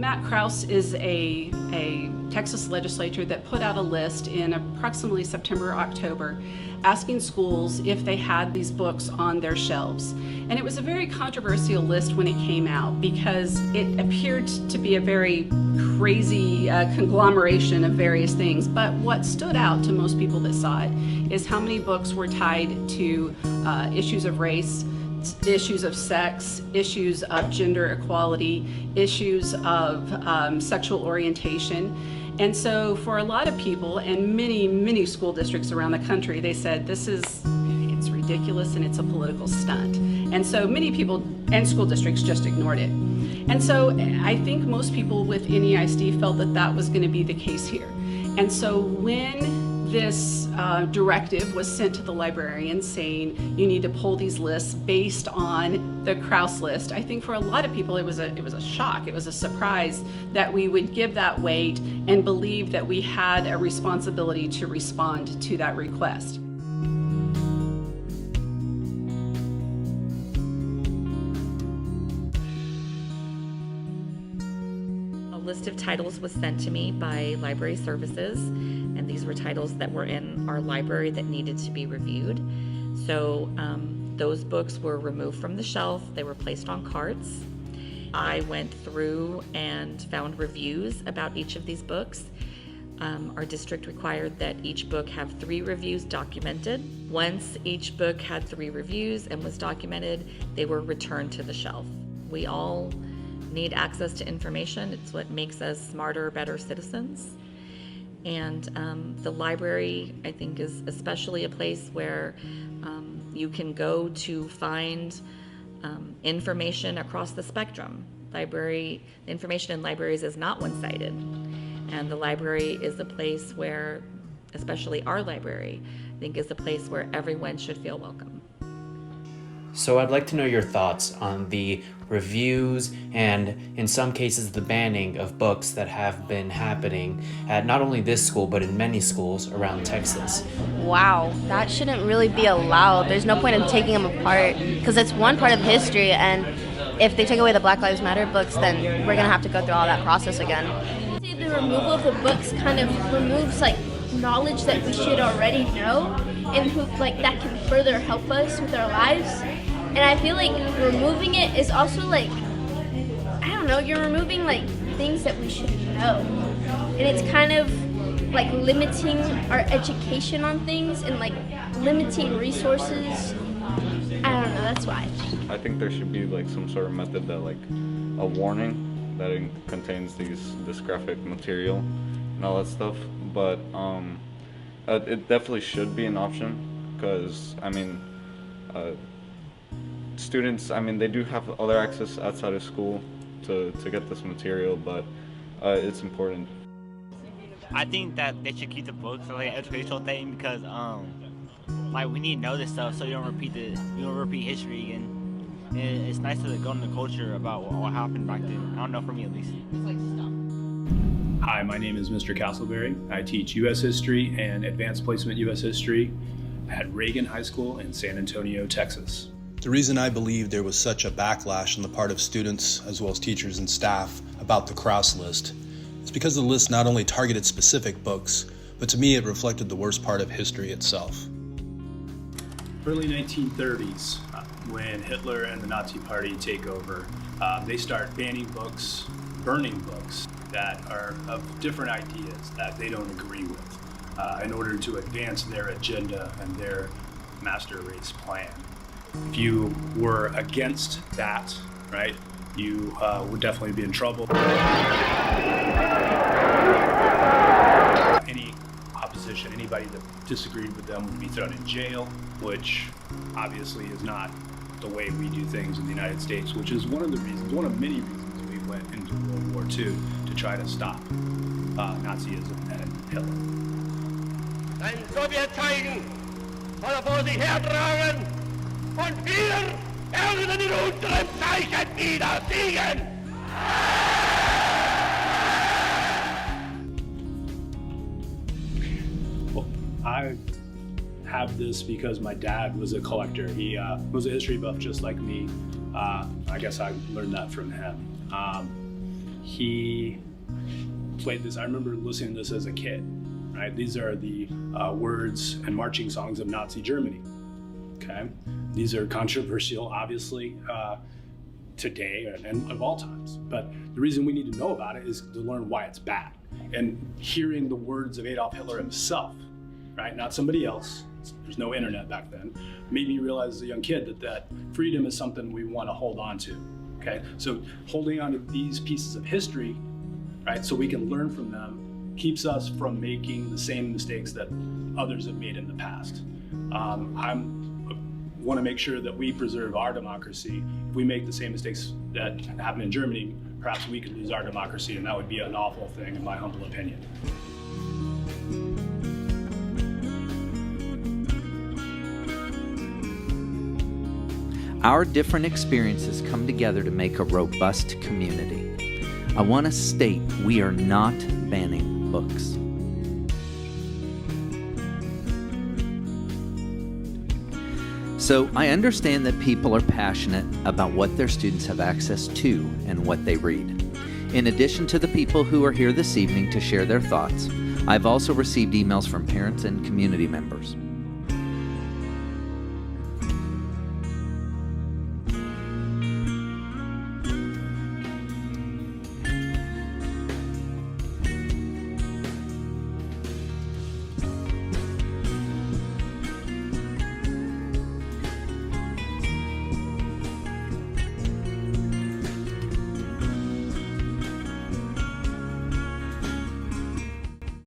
Matt Krause is a Texas legislator that put out a list in approximately September, October, asking schools if they had these books on their shelves. And it was a very controversial list when it came out because it appeared to be a very crazy conglomeration of various things. But what stood out to most people that saw it is how many books were tied to issues of race, issues of sex, issues of gender equality, issues of sexual orientation. And so for a lot of people and many school districts around the country, they said it's ridiculous and it's a political stunt. And so many people and school districts just ignored it. And so I think most people with NEISD felt that that was going to be the case here. And so when this directive was sent to the librarians saying you need to pull these lists based on the Krause list, I think for a lot of people it was a shock, it was a surprise that we would give that weight and believe that we had a responsibility to respond to that request. A list of titles was sent to me by Library Services, and these were titles that were in our library that needed to be reviewed. So those books were removed from the shelf, they were placed on carts. I went through and found reviews about each of these books. Our district required that each book have 3 reviews documented. Once each book had 3 reviews and was documented, they were returned to the shelf. We all need access to information. It's what makes us smarter, better citizens. And the library, I think, is especially a place where you can go to find information across the spectrum. Information in libraries is not one-sided. And the library is a place where, especially our library, I think is a place where everyone should feel welcome. So I'd like to know your thoughts on the reviews and, in some cases, the banning of books that have been happening at not only this school, but in many schools around Texas. Wow, that shouldn't really be allowed. There's no point in taking them apart because it's one part of history, and if they take away the Black Lives Matter books, then we're going to have to go through all that process again. The removal of the books kind of removes knowledge that we should already know, and that can further help us with our lives. And I feel like removing it is also I don't know, you're removing things that we should know. And it's kind of limiting our education on things and limiting resources. I don't know, that's why. I think there should be some sort of method that a warning that it contains this graphic material and all that stuff. But it definitely should be an option because students, they do have other access outside of school to get this material, but it's important. I think that they should keep the books an educational thing because we need to know this stuff so you don't repeat history, and it's nice to go into the culture about what happened back then. I don't know, for me at least. Hi, my name is Mr. Castleberry. I teach U.S. History and Advanced Placement U.S. History at Reagan High School in San Antonio, Texas. The reason I believe there was such a backlash on the part of students as well as teachers and staff about the Krause list is because the list not only targeted specific books, but to me it reflected the worst part of history itself. Early 1930s, when Hitler and the Nazi Party take over, they start banning books, burning books that are of different ideas that they don't agree with in order to advance their agenda and their master race plan. If you were against that, right, you would definitely be in trouble. Any opposition, anybody that disagreed with them would be thrown in jail, which obviously is not the way we do things in the United States, which is one of many reasons we went into World War II to try to stop Nazism and Hitler. Ein Sowjetzeichen soll er vor sich hertragen und wir werden in unserem Zeichen wieder siegen! Well, I have this because my dad was a collector. He was a history buff just like me. I guess I learned that from him. he played this. I remember listening to this as a kid, right? These are the words and marching songs of Nazi Germany, okay? These are controversial, obviously, today and of all times. But the reason we need to know about it is to learn why it's bad. And hearing the words of Adolf Hitler himself, right? Not somebody else. There's no internet back then. Made me realize as a young kid that freedom is something we want to hold on to, okay? So holding on to these pieces of history, right, so we can learn from them, keeps us from making the same mistakes that others have made in the past. I want to make sure that we preserve our democracy. If we make the same mistakes that happened in Germany, perhaps we could lose our democracy, and that would be an awful thing, in my humble opinion. Our different experiences come together to make a robust community. I want to state we are not banning books. So I understand that people are passionate about what their students have access to and what they read. In addition to the people who are here this evening to share their thoughts, I've also received emails from parents and community members.